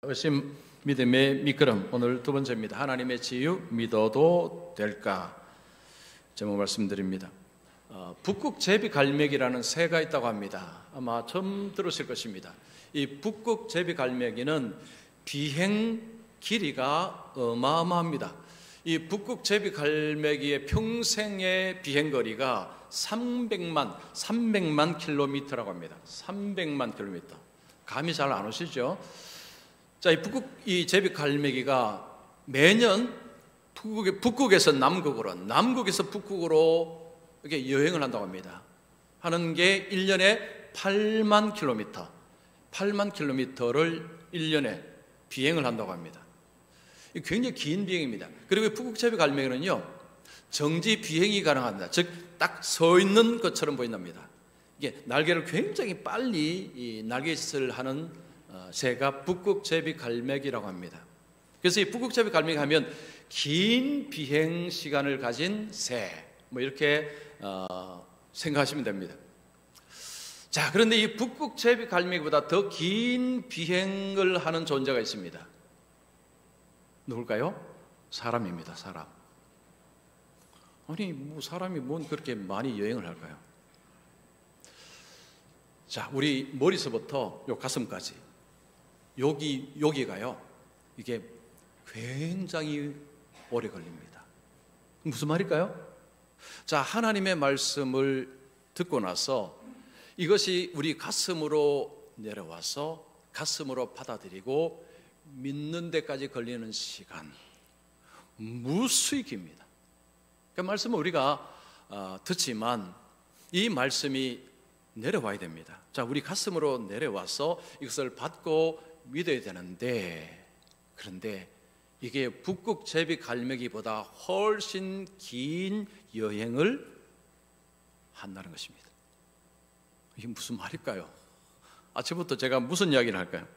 의심, 믿음의 미끄럼, 오늘 두 번째입니다. 하나님의 치유, 믿어도 될까? 제목 말씀드립니다. 북극 제비갈매기라는 새가 있다고 합니다. 아마 처음 들으실 것입니다. 이 북극 제비갈매기는 비행 길이가 어마어마합니다. 이 북극 제비갈매기의 평생의 비행거리가 300만 킬로미터라고 합니다. 300만 킬로미터. 감이 잘 안 오시죠? 자, 이 제비갈매기가 매년 북극에서 남극으로, 남극에서 북극으로 이렇게 여행을 한다고 합니다. 하는 게 1년에 8만 킬로미터를 1년에 비행을 한다고 합니다. 굉장히 긴 비행입니다. 그리고 북극 제비갈매기는요, 정지 비행이 가능합니다. 즉, 딱 서 있는 것처럼 보인답니다. 이게 날개를 굉장히 빨리 날갯짓을 하는 새가 북극 제비갈매기라고 합니다. 그래서 이 북극 제비갈매기 하면 긴 비행 시간을 가진 새, 뭐 이렇게 생각하시면 됩니다. 자, 그런데 이 북극 제비갈매기보다 더 긴 비행을 하는 존재가 있습니다. 누굴까요? 사람입니다. 사람. 아니, 뭐 사람이 뭔 그렇게 많이 여행을 할까요? 자, 우리 머리서부터 요 가슴까지 여기가요, 이게 굉장히 오래 걸립니다. 무슨 말일까요? 자, 하나님의 말씀을 듣고 나서 이것이 우리 가슴으로 내려와서 가슴으로 받아들이고 믿는 데까지 걸리는 시간, 무수히 깁니다. 그 말씀은 우리가 듣지만 이 말씀이 내려와야 됩니다. 자, 우리 가슴으로 내려와서 이것을 받고 믿어야 되는데, 그런데 이게 북극 제비갈매기보다 훨씬 긴 여행을 한다는 것입니다. 이게 무슨 말일까요? 아침부터 제가 무슨 이야기를 할까요?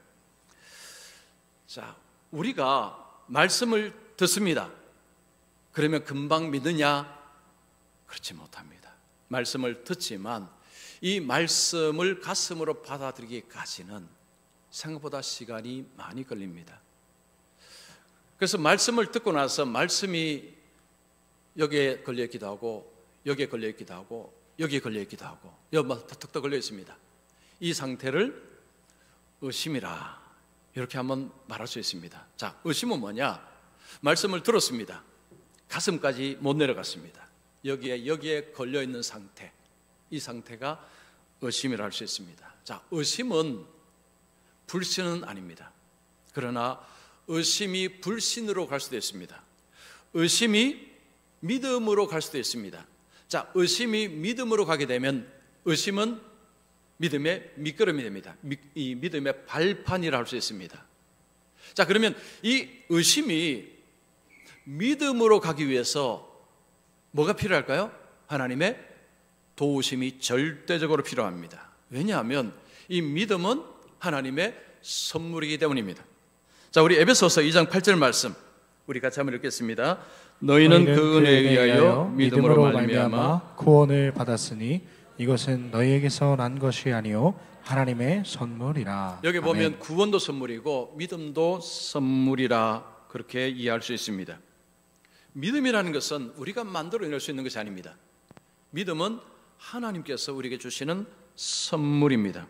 자, 우리가 말씀을 듣습니다. 그러면 금방 믿느냐? 그렇지 못합니다. 말씀을 듣지만 이 말씀을 가슴으로 받아들이기까지는 생각보다 시간이 많이 걸립니다. 그래서 말씀을 듣고 나서 말씀이 여기에 걸려있기도 하고, 여기에 걸려있기도 하고, 여기에 걸려있기도 하고, 여기 턱턱 걸려있습니다. 이 상태를 의심이라, 이렇게 한번 말할 수 있습니다. 자, 의심은 뭐냐? 말씀을 들었습니다. 가슴까지 못 내려갔습니다. 여기에 걸려있는 상태, 이 상태가 의심이라 할 수 있습니다. 자, 의심은 불신은 아닙니다. 그러나 의심이 불신으로 갈 수도 있습니다. 의심이 믿음으로 갈 수도 있습니다. 자, 의심이 믿음으로 가게 되면 의심은 믿음의 미끄럼이 됩니다. 이 믿음의 발판이라 할 수 있습니다. 자, 그러면 이 의심이 믿음으로 가기 위해서 뭐가 필요할까요? 하나님의 도우심이 절대적으로 필요합니다. 왜냐하면 이 믿음은 하나님의 선물이기 때문입니다. 자, 우리 에베소서 2장 8절 말씀 우리 같이 한번 읽겠습니다. 너희는 그 은혜에 의하여 믿음으로 말미암아 구원을 받았으니 이것은 너희에게서 난 것이 아니요 하나님의 선물이라. 여기 아멘. 보면 구원도 선물이고 믿음도 선물이라 그렇게 이해할 수 있습니다. 믿음이라는 것은 우리가 만들어낼 수 있는 것이 아닙니다. 믿음은 하나님께서 우리에게 주시는 선물입니다.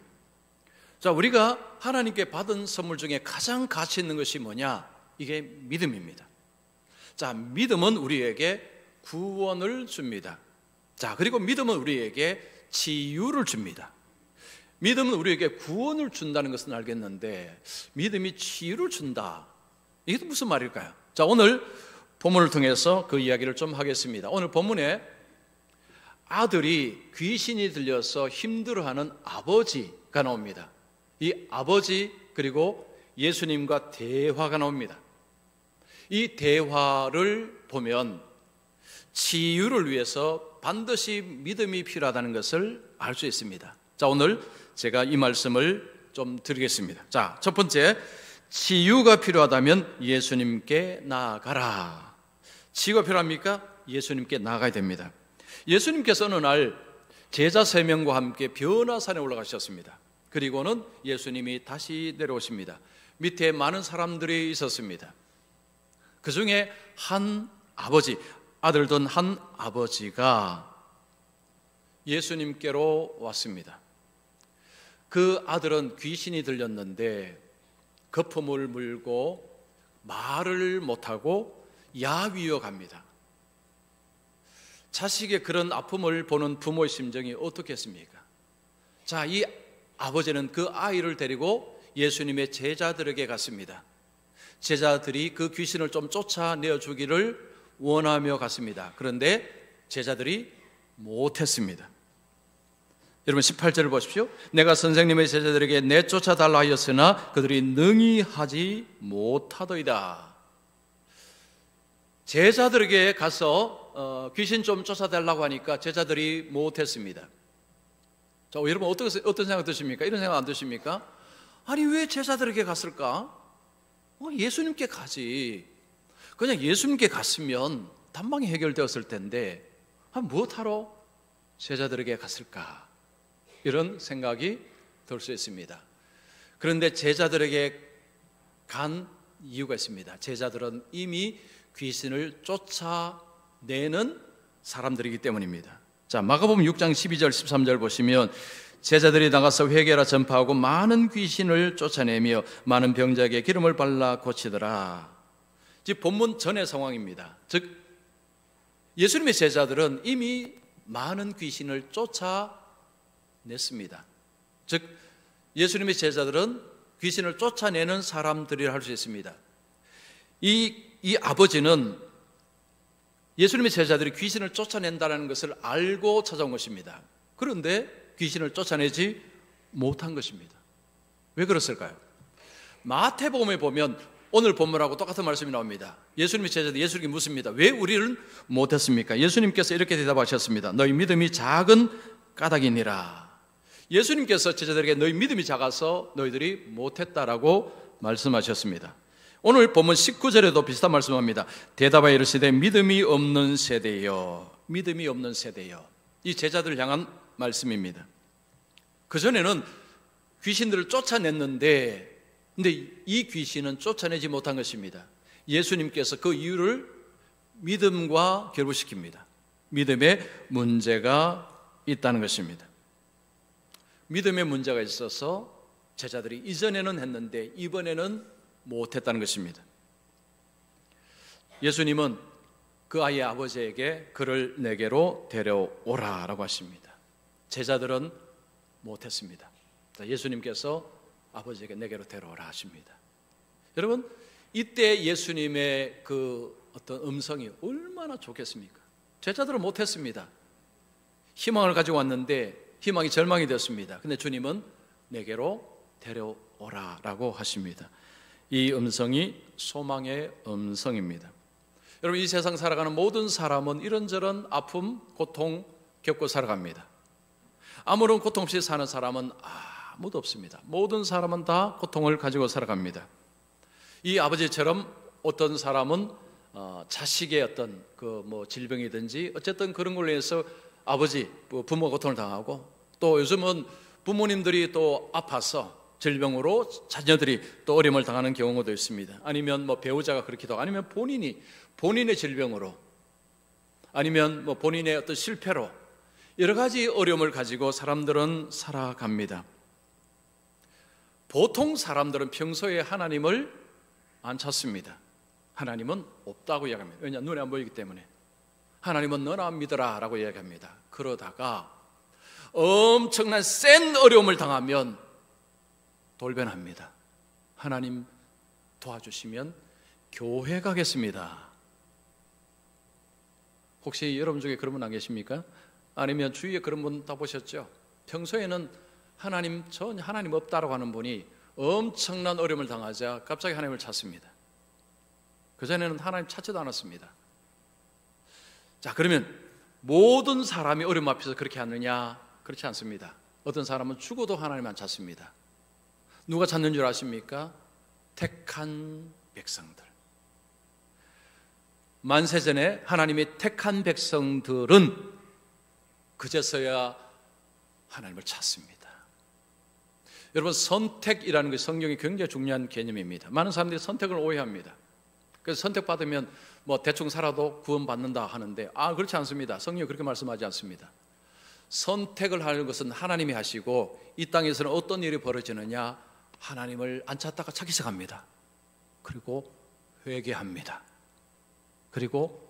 자, 우리가 하나님께 받은 선물 중에 가장 가치 있는 것이 뭐냐? 이게 믿음입니다. 자, 믿음은 우리에게 구원을 줍니다. 자, 그리고 믿음은 우리에게 치유를 줍니다. 믿음은 우리에게 구원을 준다는 것은 알겠는데 믿음이 치유를 준다, 이게 무슨 말일까요? 자, 오늘 본문을 통해서 그 이야기를 좀 하겠습니다. 오늘 본문에 아들이 귀신이 들려서 힘들어하는 아버지가 나옵니다. 이 아버지 그리고 예수님과 대화가 나옵니다. 이 대화를 보면 치유를 위해서 반드시 믿음이 필요하다는 것을 알 수 있습니다. 자, 오늘 제가 이 말씀을 좀 드리겠습니다. 자, 첫 번째, 치유가 필요하다면 예수님께 나아가라. 치유가 필요합니까? 예수님께 나아가야 됩니다. 예수님께서 어느 날 제자 3명과 함께 변화산에 올라가셨습니다. 그리고는 예수님이 다시 내려오십니다. 밑에 많은 사람들이 있었습니다. 그 중에 한 아버지, 아들 둔 한 아버지가 예수님께로 왔습니다. 그 아들은 귀신이 들렸는데 거품을 물고 말을 못하고 야위어 갑니다. 자식의 그런 아픔을 보는 부모의 심정이 어떻겠습니까? 자, 이 아버지는 그 아이를 데리고 예수님의 제자들에게 갔습니다. 제자들이 그 귀신을 좀 쫓아내어 주기를 원하며 갔습니다. 그런데 제자들이 못했습니다. 여러분 18절을 보십시오. 내가 선생님의 제자들에게 내쫓아달라 하였으나 그들이 능히 하지 못하더이다. 제자들에게 가서 귀신 좀 쫓아달라고 하니까 제자들이 못했습니다. 자, 여러분 어떤 생각 드십니까? 이런 생각 안 드십니까? 아니 왜 제자들에게 갔을까? 예수님께 가지. 그냥 예수님께 갔으면 단방에 해결되었을 텐데 무엇하러 제자들에게 갔을까? 이런 생각이 들 수 있습니다. 그런데 제자들에게 간 이유가 있습니다. 제자들은 이미 귀신을 쫓아내는 사람들이기 때문입니다. 자, 마가복음 6장 12절 13절 보시면 제자들이 나가서 회개하라 전파하고 많은 귀신을 쫓아내며 많은 병자에게 기름을 발라 고치더라. 즉 본문 전의 상황입니다. 즉 예수님의 제자들은 이미 많은 귀신을 쫓아냈습니다. 즉 예수님의 제자들은 귀신을 쫓아내는 사람들이라 할 수 있습니다. 이 아버지는 예수님의 제자들이 귀신을 쫓아낸다는 것을 알고 찾아온 것입니다. 그런데 귀신을 쫓아내지 못한 것입니다. 왜 그랬을까요? 마태복음에 보면 오늘 본문하고 똑같은 말씀이 나옵니다. 예수님의 제자들이 예수님께 묻습니다. 왜 우리는 못했습니까? 예수님께서 이렇게 대답하셨습니다. 너희 믿음이 작은 까닭이니라. 예수님께서 제자들에게 너희 믿음이 작아서 너희들이 못했다라고 말씀하셨습니다. 오늘 본문 19절에도 비슷한 말씀합니다. 대답하여 이르시되 믿음이 없는 세대여, 믿음이 없는 세대여. 이 제자들을 향한 말씀입니다. 그전에는 귀신들을 쫓아냈는데 근데 이 귀신은 쫓아내지 못한 것입니다. 예수님께서 그 이유를 믿음과 결부시킵니다. 믿음에 문제가 있다는 것입니다. 믿음에 문제가 있어서 제자들이 이전에는 했는데 이번에는 못했다는 것입니다. 예수님은 그 아이의 아버지에게 그를 내게로 데려오라라고 하십니다. 제자들은 못했습니다. 예수님께서 아버지에게 내게로 데려오라 하십니다. 여러분, 이때 예수님의 그 어떤 음성이 얼마나 좋겠습니까? 제자들은 못했습니다. 희망을 가지고 왔는데 희망이 절망이 되었습니다. 근데 주님은 내게로 데려오라라고 하십니다. 이 음성이 소망의 음성입니다. 여러분, 이 세상 살아가는 모든 사람은 이런저런 아픔, 고통 겪고 살아갑니다. 아무런 고통 없이 사는 사람은 아무도 없습니다. 모든 사람은 다 고통을 가지고 살아갑니다. 이 아버지처럼 어떤 사람은 자식의 어떤 질병이든지 어쨌든 그런 걸로 해서 아버지, 부모 고통을 당하고 또 요즘은 부모님들이 또 아파서 질병으로 자녀들이 또 어려움을 당하는 경우도 있습니다. 아니면 배우자가 그렇기도 하고 아니면 본인의 질병으로 아니면 본인의 어떤 실패로 여러 가지 어려움을 가지고 사람들은 살아갑니다. 보통 사람들은 평소에 하나님을 안 찾습니다. 하나님은 없다고 이야기합니다. 왜냐? 눈에 안 보이기 때문에. 하나님은 너나 믿어라 라고 이야기합니다. 그러다가 엄청난 센 어려움을 당하면 돌변합니다. 하나님 도와주시면 교회 가겠습니다. 혹시 여러분 중에 그런 분 안 계십니까? 아니면 주위에 그런 분 다 보셨죠? 평소에는 전혀 하나님 없다라고 하는 분이 엄청난 어려움을 당하자 갑자기 하나님을 찾습니다. 그전에는 하나님 찾지도 않았습니다. 자, 그러면 모든 사람이 어려움 앞에서 그렇게 하느냐? 그렇지 않습니다. 어떤 사람은 죽어도 하나님 안 찾습니다. 누가 찾는 줄 아십니까? 택한 백성들. 만세전에 하나님이 택한 백성들은 그제서야 하나님을 찾습니다. 여러분, 선택이라는 것이 성경이 굉장히 중요한 개념입니다. 많은 사람들이 선택을 오해합니다. 그래서 선택받으면 뭐 대충 살아도 구원받는다 하는데, 그렇지 않습니다. 성경이 그렇게 말씀하지 않습니다. 선택을 하는 것은 하나님이 하시고, 이 땅에서는 어떤 일이 벌어지느냐, 하나님을 안 찾다가 찾기 시작합니다. 그리고 회개합니다. 그리고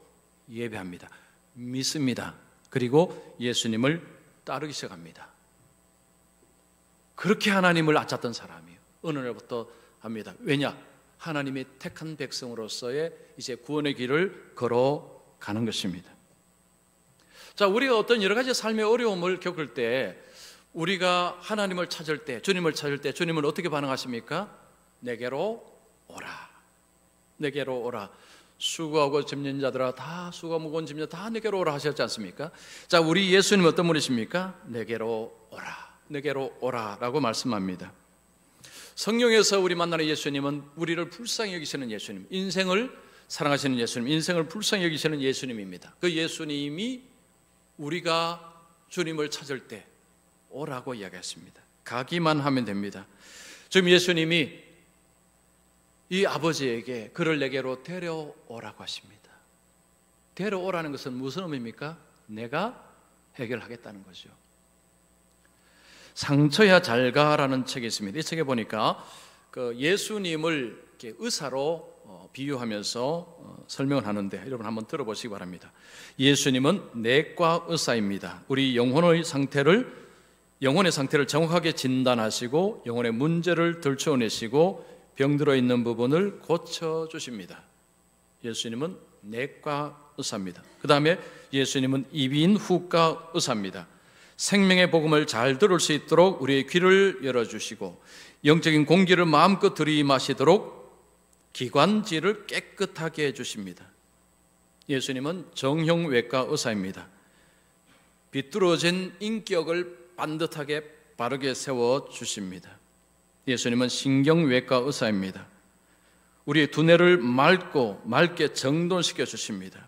예배합니다. 믿습니다. 그리고 예수님을 따르기 시작합니다. 그렇게 하나님을 안 찾던 사람이에요. 어느 날부터 합니다. 왜냐? 하나님이 택한 백성으로서의 이제 구원의 길을 걸어가는 것입니다. 자, 우리가 어떤 여러 가지 삶의 어려움을 겪을 때, 우리가 하나님을 찾을 때, 주님을 찾을 때 주님은 어떻게 반응하십니까? 내게로 오라. 내게로 오라. 수고하고 짐진 자들아, 다 수고 무거운 짐진 다 내게로 오라 하셨지 않습니까? 자, 우리 예수님 어떤 분이십니까? 내게로 오라. 내게로 오라라고 말씀합니다. 성경에서 우리 만나는 예수님은 우리를 불쌍히 여기시는 예수님, 인생을 사랑하시는 예수님, 인생을 불쌍히 여기시는 예수님입니다. 그 예수님이 우리가 주님을 찾을 때 오라고 이야기했습니다. 가기만 하면 됩니다. 지금 예수님이 이 아버지에게 그를 내게로 데려오라고 하십니다. 데려오라는 것은 무슨 의미입니까? 내가 해결하겠다는 거죠. 상처야 잘 가라는 책이 있습니다. 이 책에 보니까 그 예수님을 이렇게 의사로 비유하면서 설명을 하는데, 여러분 한번 들어보시기 바랍니다. 예수님은 내과 의사입니다. 우리 영혼의 상태를 정확하게 진단하시고 영혼의 문제를 들춰내시고 병들어 있는 부분을 고쳐주십니다. 예수님은 내과 의사입니다. 그 다음에 예수님은 이비인 후과 의사입니다. 생명의 복음을 잘 들을 수 있도록 우리의 귀를 열어주시고 영적인 공기를 마음껏 들이마시도록 기관지를 깨끗하게 해주십니다. 예수님은 정형외과 의사입니다. 비뚤어진 인격을 반듯하게 바르게 세워주십니다. 예수님은 신경외과 의사입니다. 우리의 두뇌를 맑게 정돈시켜 주십니다.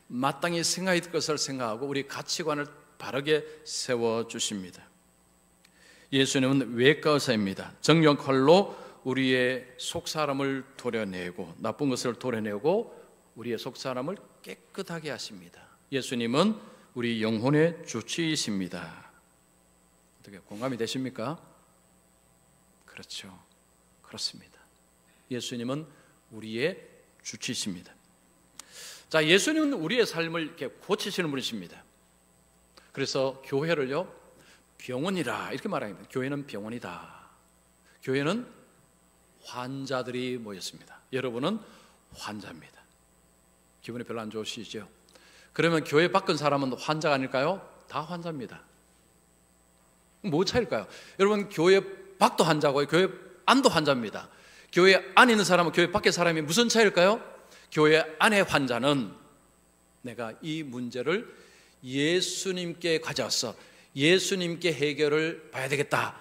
마땅히 생각할 것을 생각하고 우리 가치관을 바르게 세워주십니다. 예수님은 외과 의사입니다. 정형칼로 우리의 속사람을 도려내고 나쁜 것을 도려내고 우리의 속사람을 깨끗하게 하십니다. 예수님은 우리 영혼의 주치이십니다. 어떻게 공감이 되십니까? 그렇죠. 그렇습니다. 예수님은 우리의 주치이십니다. 자, 예수님은 우리의 삶을 이렇게 고치시는 분이십니다. 그래서 교회를요, 병원이라 이렇게 말합니다. 교회는 병원이다. 교회는 환자들이 모였습니다. 여러분은 환자입니다. 기분이 별로 안 좋으시죠? 그러면 교회 바꾼 사람은 환자가 아닐까요? 다 환자입니다. 뭐 차일까요? 여러분, 교회 밖도 환자고 교회 안도 환자입니다. 교회 안에 있는 사람은 교회 밖의 사람이 무슨 차일까요? 교회 안의 환자는 내가 이 문제를 예수님께 가져와서 예수님께 해결을 봐야 되겠다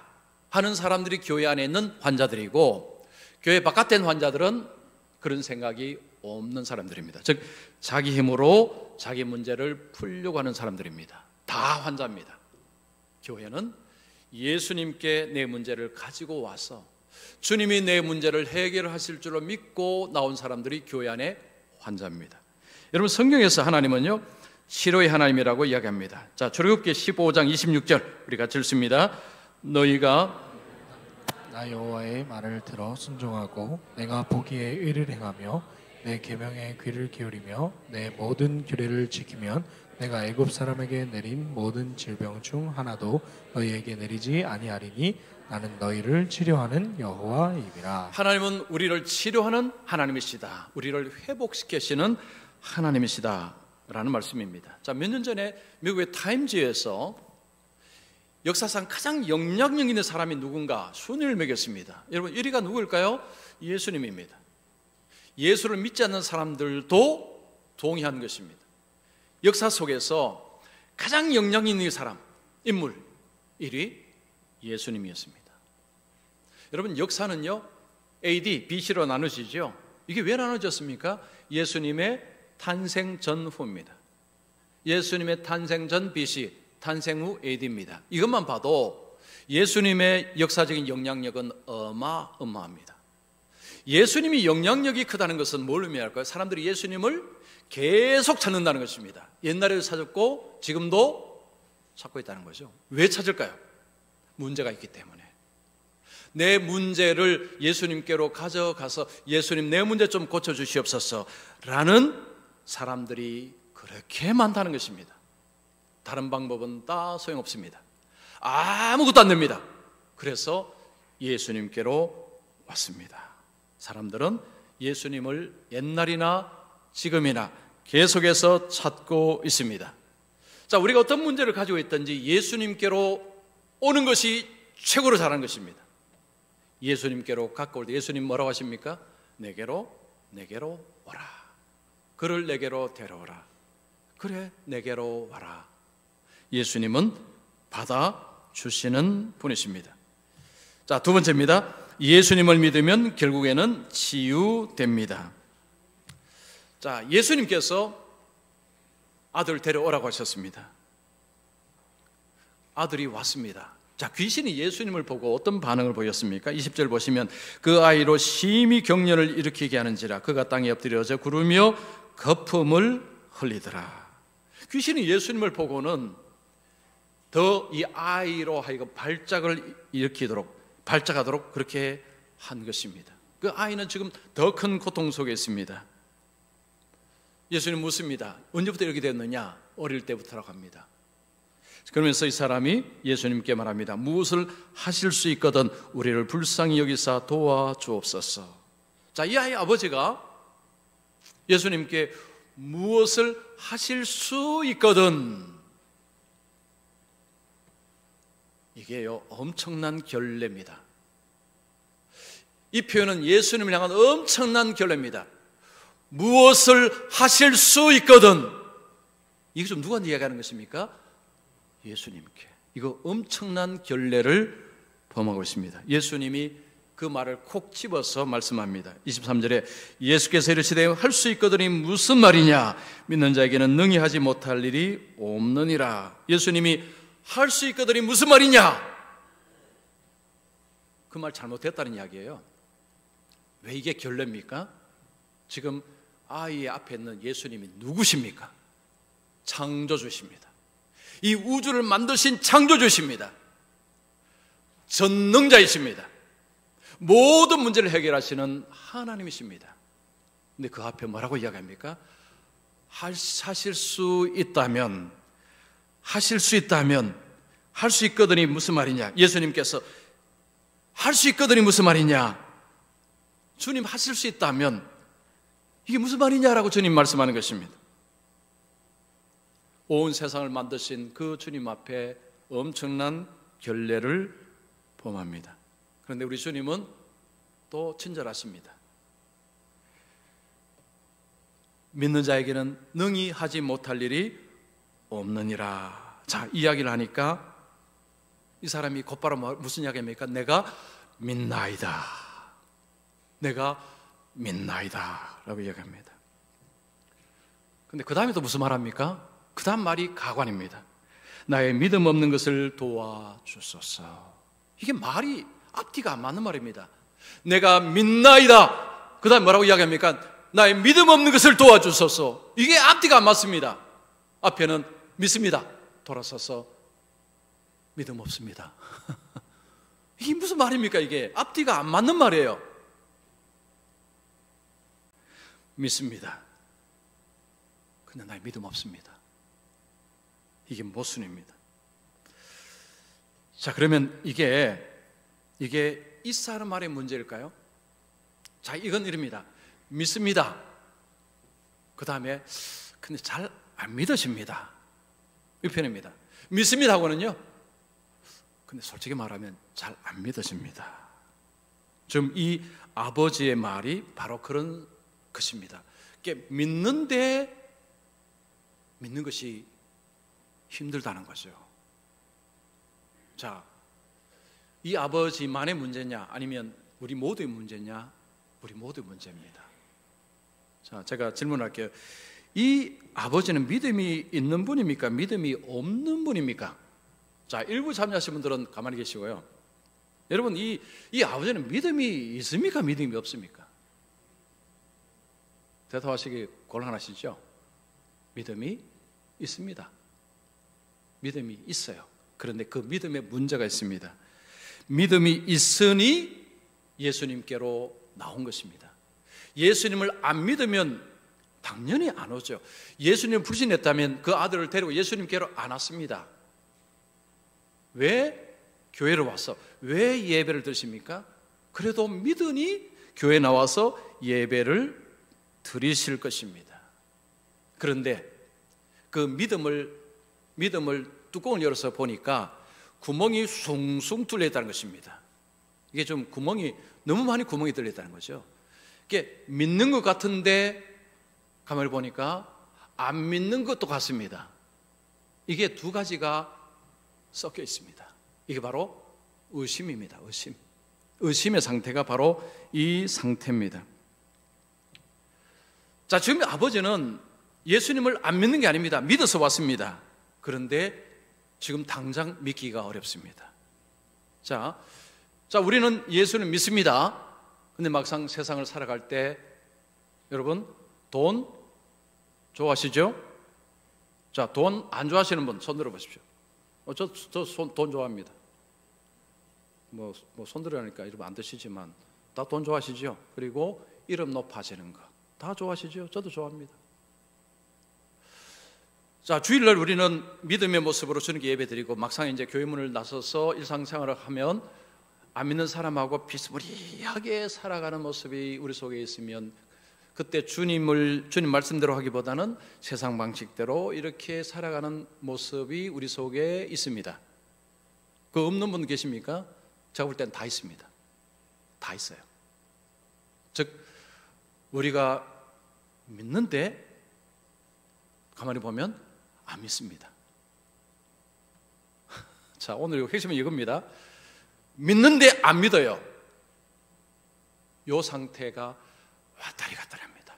하는 사람들이 교회 안에 있는 환자들이고, 교회 바깥에 있는 환자들은 그런 생각이 없는 사람들입니다. 즉 자기 힘으로 자기 문제를 풀려고 하는 사람들입니다. 다 환자입니다. 교회는 예수님께 내 문제를 가지고 와서 주님이 내 문제를 해결하실 줄로 믿고 나온 사람들이 교회 안에 환자입니다. 여러분, 성경에서 하나님은요, 치료의 하나님이라고 이야기합니다. 자, 출애굽기 15장 26절 우리 같이 읽습니다. 너희가 나 여호와의 말을 들어 순종하고 내가 보기에 의를 행하며 내 계명에 귀를 기울이며 내 모든 규례를 지키면 내가 애굽 사람에게 내린 모든 질병 중 하나도 너희에게 내리지 아니하리니 나는 너희를 치료하는 여호와이니라. 하나님은 우리를 치료하는 하나님이시다. 우리를 회복시키시는 하나님이시다 라는 말씀입니다. 자, 몇 년 전에 미국의 타임지에서 역사상 가장 영향력 있는 사람이 누군가 순위를 매겼습니다. 여러분, 1위가 누구일까요? 예수님입니다. 예수를 믿지 않는 사람들도 동의한 것입니다. 역사 속에서 가장 영향력 있는 사람, 인물 1위 예수님이었습니다. 여러분, 역사는요 AD, BC로 나누시죠. 이게 왜 나눠졌습니까? 예수님의 탄생 전후입니다. 예수님의 탄생 전 BC, 탄생 후 AD입니다. 이것만 봐도 예수님의 역사적인 영향력은 어마어마합니다. 예수님이 영향력이 크다는 것은 뭘 의미할까요? 사람들이 예수님을 계속 찾는다는 것입니다. 옛날에도 찾았고 지금도 찾고 있다는 거죠. 왜 찾을까요? 문제가 있기 때문에. 내 문제를 예수님께로 가져가서 예수님 내 문제 좀 고쳐주시옵소서 라는 사람들이 그렇게 많다는 것입니다. 다른 방법은 다 소용없습니다. 아무것도 안 됩니다. 그래서 예수님께로 왔습니다. 사람들은 예수님을 옛날이나 지금이나 계속해서 찾고 있습니다. 자, 우리가 어떤 문제를 가지고 있든지 예수님께로 오는 것이 최고로 잘하는 것입니다. 예수님께로 가까울 때 예수님 뭐라고 하십니까? 내게로 오라. 그를 내게로 데려오라. 그래, 내게로 와라. 예수님은 받아주시는 분이십니다. 자, 두 번째입니다. 예수님을 믿으면 결국에는 치유됩니다. 자, 예수님께서 아들 데려오라고 하셨습니다. 아들이 왔습니다. 자, 귀신이 예수님을 보고 어떤 반응을 보였습니까? 20절 보시면 그 아이로 심히 경련을 일으키게 하는지라 그가 땅에 엎드려져 구르며 거품을 흘리더라. 귀신이 예수님을 보고는 더 이 아이로 하여금 발작을 일으키도록 발작하도록 그렇게 한 것입니다. 그 아이는 지금 더 큰 고통 속에 있습니다. 예수님 묻습니다. 언제부터 이렇게 됐느냐? 어릴 때부터라고 합니다. 그러면서 이 사람이 예수님께 말합니다. 무엇을 하실 수 있거든 우리를 불쌍히 여기사 도와주옵소서. 자, 이 아이 아버지가 예수님께 무엇을 하실 수 있거든, 이게요 엄청난 결례입니다. 이 표현은 예수님을 향한 엄청난 결례입니다. 무엇을 하실 수 있거든, 이게 좀 누가 이야기하는 것입니까? 예수님께. 이거 엄청난 결례를 범하고 있습니다. 예수님이 그 말을 콕 집어서 말씀합니다. 23절에 예수께서 이르시되 할 수 있거든이 무슨 말이냐? 믿는 자에게는 능히 하지 못할 일이 없느니라. 예수님이 할 수 있거든이 무슨 말이냐? 그 말 잘못했다는 이야기예요. 왜 이게 결례입니까? 지금 아이의 앞에 있는 예수님이 누구십니까? 창조주십니다. 이 우주를 만드신 창조주십니다. 전능자이십니다. 모든 문제를 해결하시는 하나님이십니다. 근데 그 앞에 뭐라고 이야기합니까? 하실 수 있다면, 하실 수 있다면, 할 수 있거든이 무슨 말이냐? 예수님께서 할 수 있거든이 무슨 말이냐? 주님 하실 수 있다면 이게 무슨 말이냐라고 주님 말씀하는 것입니다. 온 세상을 만드신 그 주님 앞에 엄청난 결례를 범합니다. 그런데 우리 주님은 또 친절하십니다. 믿는 자에게는 능히 하지 못할 일이 없느니라. 자, 이야기를 하니까 이 사람이 곧바로 무슨 이야기입니까? 내가 믿나이다. 내가 믿나이다 라고 이야기합니다. 근데 그 다음에 또 무슨 말합니까? 그 다음 말이 가관입니다. 나의 믿음 없는 것을 도와주소서. 이게 말이 앞뒤가 안 맞는 말입니다. 내가 믿나이다. 그 다음에 뭐라고 이야기합니까? 나의 믿음 없는 것을 도와주소서. 이게 앞뒤가 안 맞습니다. 앞에는 믿습니다. 돌아서서 믿음 없습니다. 이게 무슨 말입니까? 이게 앞뒤가 안 맞는 말이에요. 믿습니다. 근데 나의 믿음 없습니다. 이게 모순입니다. 자, 그러면 이게 이 사람 말의 문제일까요? 자, 이건 이릅니다. 믿습니다. 그 다음에 근데 잘 안 믿으십니다. 이 편입니다. 믿습니다 하고는요, 근데 솔직히 말하면 잘 안 믿으십니다. 지금 이 아버지의 말이 바로 그런 것입니다. 믿는데 믿는 것이 힘들다는 거죠. 자, 이 아버지만의 문제냐 아니면 우리 모두의 문제냐? 우리 모두의 문제입니다. 자, 제가 질문할게요. 이 아버지는 믿음이 있는 분입니까? 믿음이 없는 분입니까? 자, 일부 참여하신 분들은 가만히 계시고요. 여러분, 이 아버지는 믿음이 있습니까? 믿음이 없습니까? 대답하시기 곤란하시죠? 믿음이 있습니다. 믿음이 있어요. 그런데 그 믿음에 문제가 있습니다. 믿음이 있으니 예수님께로 나온 것입니다. 예수님을 안 믿으면 당연히 안 오죠. 예수님을 불신했다면 그 아들을 데리고 예수님께로 안 왔습니다. 왜 교회를 와서 왜 예배를 드십니까? 그래도 믿으니 교회 나와서 예배를 드리실 것입니다. 그런데 그 믿음을 뚜껑을 열어서 보니까 구멍이 숭숭 뚫려 있다는 것입니다. 이게 좀 너무 많이 구멍이 뚫려 있다는 거죠. 이게 믿는 것 같은데 가만히 보니까 안 믿는 것도 같습니다. 이게 두 가지가 섞여 있습니다. 이게 바로 의심입니다. 의심의 상태가 바로 이 상태입니다. 자, 지금 아버지는 예수님을 안 믿는 게 아닙니다. 믿어서 왔습니다. 그런데 지금 당장 믿기가 어렵습니다. 자, 우리는 예수를 믿습니다. 근데 막상 세상을 살아갈 때 여러분, 돈 좋아하시죠? 자, 돈 안 좋아하시는 분 손 들어보십시오. 저 돈 좋아합니다. 손 들으니까 이러면 안 드시지만 다 돈 좋아하시죠? 그리고 이름 높아지는 거 다 좋아하시죠? 저도 좋아합니다. 자, 주일날 우리는 믿음의 모습으로 저녁에 예배 드리고 막상 이제 교회 문을 나서서 일상생활을 하면 안 믿는 사람하고 비스무리하게 살아가는 모습이 우리 속에 있으면 그때 주님 말씀대로 하기보다는 세상 방식대로 이렇게 살아가는 모습이 우리 속에 있습니다. 그 없는 분 계십니까? 제가 볼 땐 다 있습니다. 다 있어요. 즉 우리가 믿는데 가만히 보면 안 믿습니다. 자, 오늘 핵심은 이겁니다. 믿는데 안 믿어요. 이 상태가 왔다리 갔다리 합니다.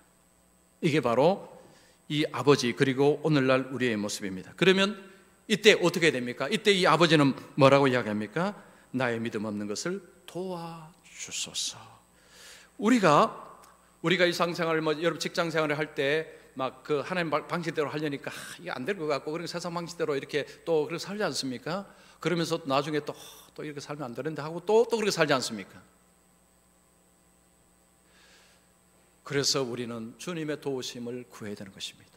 이게 바로 이 아버지 그리고 오늘날 우리의 모습입니다. 그러면 이때 어떻게 됩니까? 이때 이 아버지는 뭐라고 이야기합니까? 나의 믿음 없는 것을 도와주소서. 우리가 일상생활을 여러분 직장생활을 할 때 막 그 하나님 방식대로 하려니까 이게 안 될 것 같고 그러니까 세상 방식대로 이렇게 또 그렇게 살지 않습니까? 그러면서 나중에 또 이렇게 살면 안 되는데 하고 또 그렇게 살지 않습니까? 그래서 우리는 주님의 도우심을 구해야 되는 것입니다.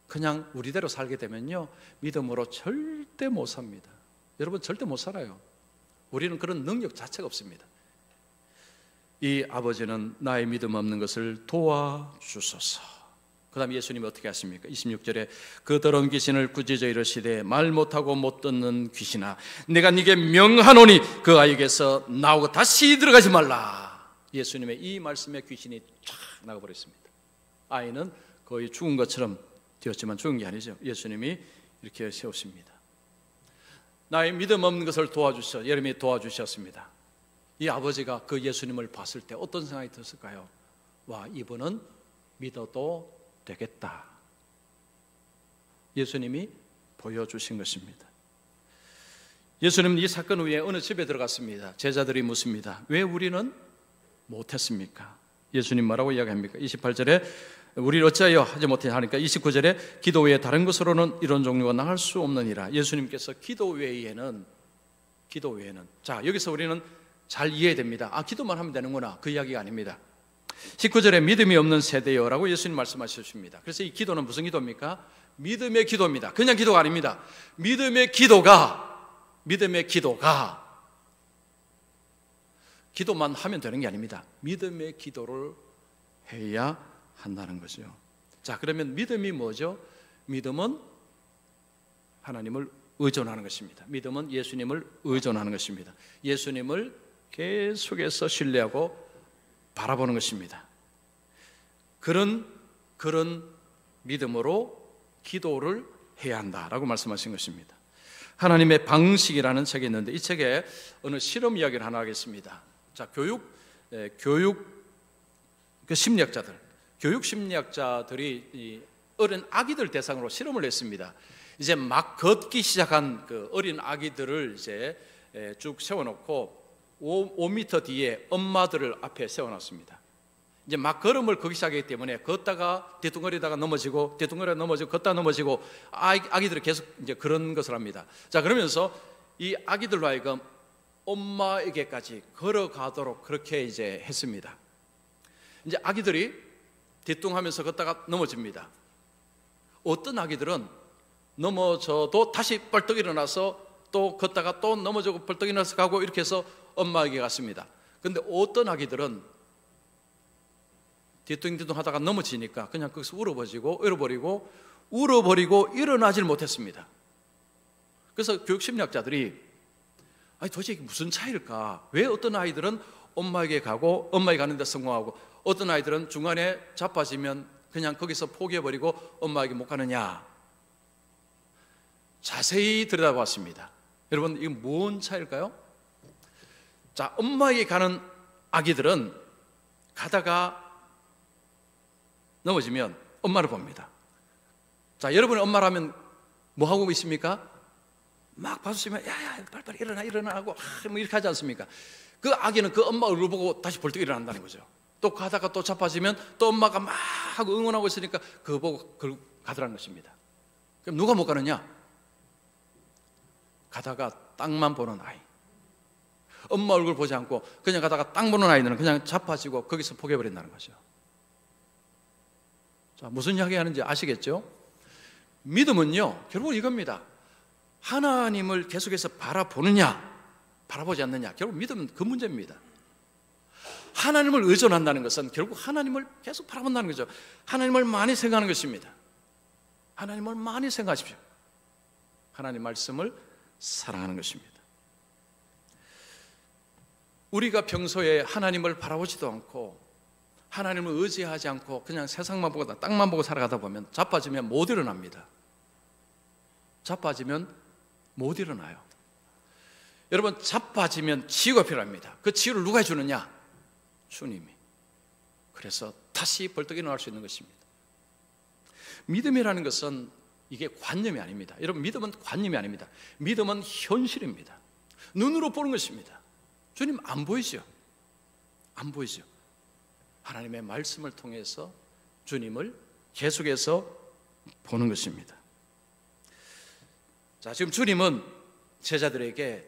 그냥 우리대로 살게 되면요 믿음으로 절대 못 삽니다. 여러분 절대 못 살아요. 우리는 그런 능력 자체가 없습니다. 이 아버지는 나의 믿음 없는 것을 도와주소서. 그 다음에 예수님이 어떻게 하십니까? 26절에 그 더러운 귀신을 꾸짖어 이르시되 말 못하고 못 듣는 귀신아 내가 네게 명하노니 그 아이에게서 나오고 다시 들어가지 말라. 예수님의 이 말씀에 귀신이 쫙 나가버렸습니다. 아이는 거의 죽은 것처럼 되었지만 죽은 게 아니죠. 예수님이 이렇게 세우십니다. 나의 믿음 없는 것을 도와주셔. 예수님이 도와주셨습니다. 이 아버지가 그 예수님을 봤을 때 어떤 생각이 들었을까요? 와, 이분은 믿어도 되겠다. 예수님이 보여주신 것입니다. 예수님은 이 사건 후에 어느 집에 들어갔습니다. 제자들이 묻습니다. 왜 우리는 못했습니까? 예수님 뭐라고 이야기합니까? 28절에 우리를 어찌하여 하지 못하냐 하니까 29절에 기도 외에 다른 것으로는 이런 종류가 나갈 수 없느니라. 예수님께서 기도 외에는 자, 여기서 우리는 잘 이해됩니다. 기도만 하면 되는구나. 그 이야기가 아닙니다. 19절에 믿음이 없는 세대여라고 예수님 말씀하셨습니다. 그래서 이 기도는 무슨 기도입니까? 믿음의 기도입니다. 그냥 기도가 아닙니다. 믿음의 기도가 기도만 하면 되는 게 아닙니다. 믿음의 기도를 해야 한다는 거죠. 자, 그러면 믿음이 뭐죠? 믿음은 하나님을 의존하는 것입니다. 믿음은 예수님을 의존하는 것입니다. 예수님을 계속해서 신뢰하고 바라보는 것입니다. 그런 믿음으로 기도를 해야 한다라고 말씀하신 것입니다. 하나님의 방식이라는 책이 있는데 이 책에 어느 실험 이야기를 하나 하겠습니다. 자, 교육 심리학자들이 어린 아기들 대상으로 실험을 했습니다. 이제 막 걷기 시작한 그 어린 아기들을 이제 쭉 세워놓고 5m 뒤에 엄마들을 앞에 세워놨습니다. 이제 막 걸음을 걷기 시작하기 때문에 걷다가 뒤뚱거리다가 넘어지고 뒤뚱거리다가 넘어지고 걷다 넘어지고 아기들이 계속 이제 그런 것을 합니다. 자, 그러면서 이 아기들로 하여금 엄마에게까지 걸어가도록 그렇게 이제 했습니다. 이제 아기들이 뒤뚱하면서 걷다가 넘어집니다. 어떤 아기들은 넘어져도 다시 벌떡 일어나서 또 걷다가 또 넘어지고 벌떡 일어나서 가고 이렇게 해서 엄마에게 갔습니다. 그런데 어떤 아기들은 뒤뚱뒤뚱 하다가 넘어지니까 그냥 거기서 울어버리고 일어나질 못했습니다. 그래서 교육심리학자들이 아니 도대체 이게 무슨 차이일까? 왜 어떤 아이들은 엄마에게 가고 엄마에게 가는데 성공하고 어떤 아이들은 중간에 자빠지면 그냥 거기서 포기해버리고 엄마에게 못 가느냐? 자세히 들여다봤습니다. 여러분, 이건 뭔 차이일까요? 자, 엄마에게 가는 아기들은 가다가 넘어지면 엄마를 봅니다. 자, 여러분의 엄마라면 뭐 하고 있습니까? 막 봐주시면 야야 빨리빨리 일어나 하고 뭐 이렇게 하지 않습니까? 그 아기는 그 엄마 얼굴 보고 다시 벌떡 일어난다는 거죠. 또 가다가 또 자빠지면 또 엄마가 막 하고 응원하고 있으니까 그거 보고 가더라는 것입니다. 그럼 누가 못 가느냐? 가다가 땅만 보는 아이, 엄마 얼굴 보지 않고 그냥 가다가 땅 보는 아이들은 그냥 자빠지고 거기서 포기해버린다는 거죠. 자, 무슨 이야기 하는지 아시겠죠? 믿음은요, 결국 이겁니다. 하나님을 계속해서 바라보느냐, 바라보지 않느냐, 결국 믿음은 그 문제입니다. 하나님을 의존한다는 것은 결국 하나님을 계속 바라본다는 거죠. 하나님을 많이 생각하는 것입니다. 하나님을 많이 생각하십시오. 하나님 말씀을 사랑하는 것입니다. 우리가 평소에 하나님을 바라보지도 않고 하나님을 의지하지 않고 그냥 세상만 보고 땅만 보고 살아가다 보면 자빠지면 못 일어납니다. 자빠지면 못 일어나요. 여러분, 자빠지면 치유가 필요합니다. 그 치유를 누가 해주느냐? 주님이. 그래서 다시 벌떡 일어날 수 있는 것입니다. 믿음이라는 것은 이게 관념이 아닙니다. 여러분, 믿음은 관념이 아닙니다. 믿음은 현실입니다. 눈으로 보는 것입니다. 주님 안 보이죠? 안 보이죠? 하나님의 말씀을 통해서 주님을 계속해서 보는 것입니다. 자, 지금 주님은 제자들에게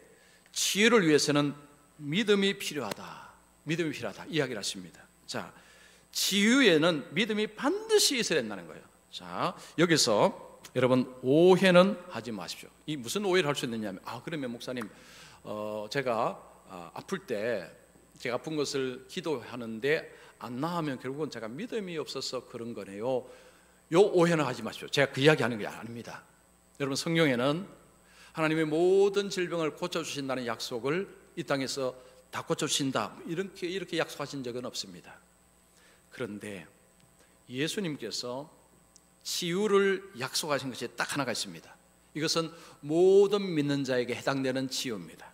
치유를 위해서는 믿음이 필요하다. 믿음이 필요하다. 이야기를 하십니다. 자, 치유에는 믿음이 반드시 있어야 된다는 거예요. 자, 여기서 여러분 오해는 하지 마십시오. 이 무슨 오해를 할 수 있느냐면, 그러면 목사님, 제가 아플 때 제가 아픈 것을 기도하는데 안 나으면 결국은 제가 믿음이 없어서 그런 거네요. 요 오해는 하지 마십시오. 제가 그 이야기 하는 게 아닙니다. 여러분, 성경에는 하나님의 모든 질병을 고쳐주신다는 약속을 이 땅에서 다 고쳐주신다, 이렇게 약속하신 적은 없습니다. 그런데 예수님께서 치유를 약속하신 것이 딱 하나가 있습니다. 이것은 모든 믿는 자에게 해당되는 치유입니다.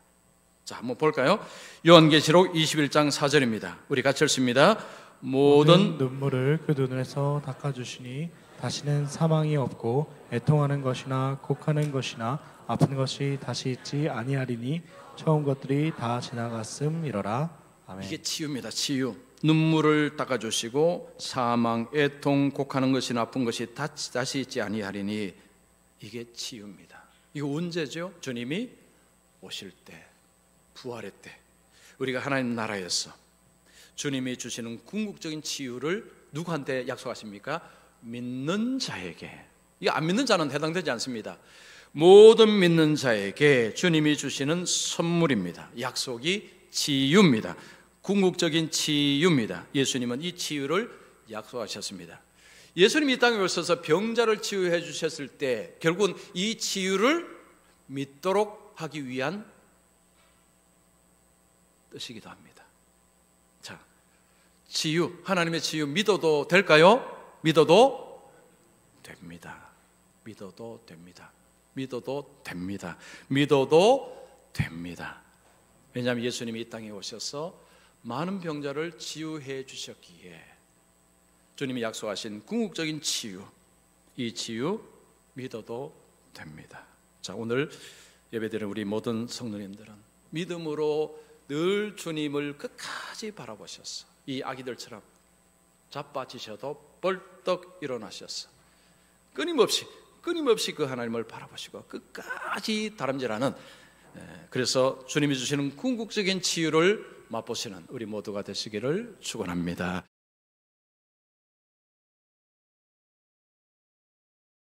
자, 한번 볼까요? 요한계시록 21장 4절입니다. 우리 같이 읽습니다. 모든 눈물을 그 눈에서 닦아주시니 다시는 사망이 없고 애통하는 것이나 곡하는 것이나 아픈 것이 다시 있지 아니하리니 처음 것들이 다 지나갔음이러라. 아멘. 이게 치유입니다. 치유. 눈물을 닦아주시고 사망, 애통, 곡하는 것이 아픈 것이 다시 있지 아니하리니, 이게 치유입니다. 이거 언제죠? 주님이 오실 때, 부활의 때, 우리가 하나님 나라에서 주님이 주시는 궁극적인 치유를 누구한테 약속하십니까? 믿는 자에게. 이거 안 믿는 자는 해당되지 않습니다. 모든 믿는 자에게 주님이 주시는 선물입니다. 약속이 치유입니다. 궁극적인 치유입니다. 예수님은 이 치유를 약속하셨습니다. 예수님이 이 땅에 오셔서 병자를 치유해 주셨을 때 결국은 이 치유를 믿도록 하기 위한 뜻이기도 합니다. 자, 치유, 하나님의 치유 믿어도 될까요? 믿어도 됩니다. 믿어도 됩니다. 믿어도 됩니다. 믿어도 됩니다. 왜냐하면 예수님이 이 땅에 오셔서 많은 병자를 치유해 주셨기에 주님이 약속하신 궁극적인 치유, 이 치유 믿어도 됩니다. 자, 오늘 예배드리는 우리 모든 성도님들은 믿음으로 늘 주님을 끝까지 바라보셔서 이 아기들처럼 자빠지셔도 벌떡 일어나셔서 끊임없이 그 하나님을 바라보시고 끝까지 다름질하는, 그래서 주님이 주시는 궁극적인 치유를 맛보시는 우리 모두가 되시기를 축원합니다.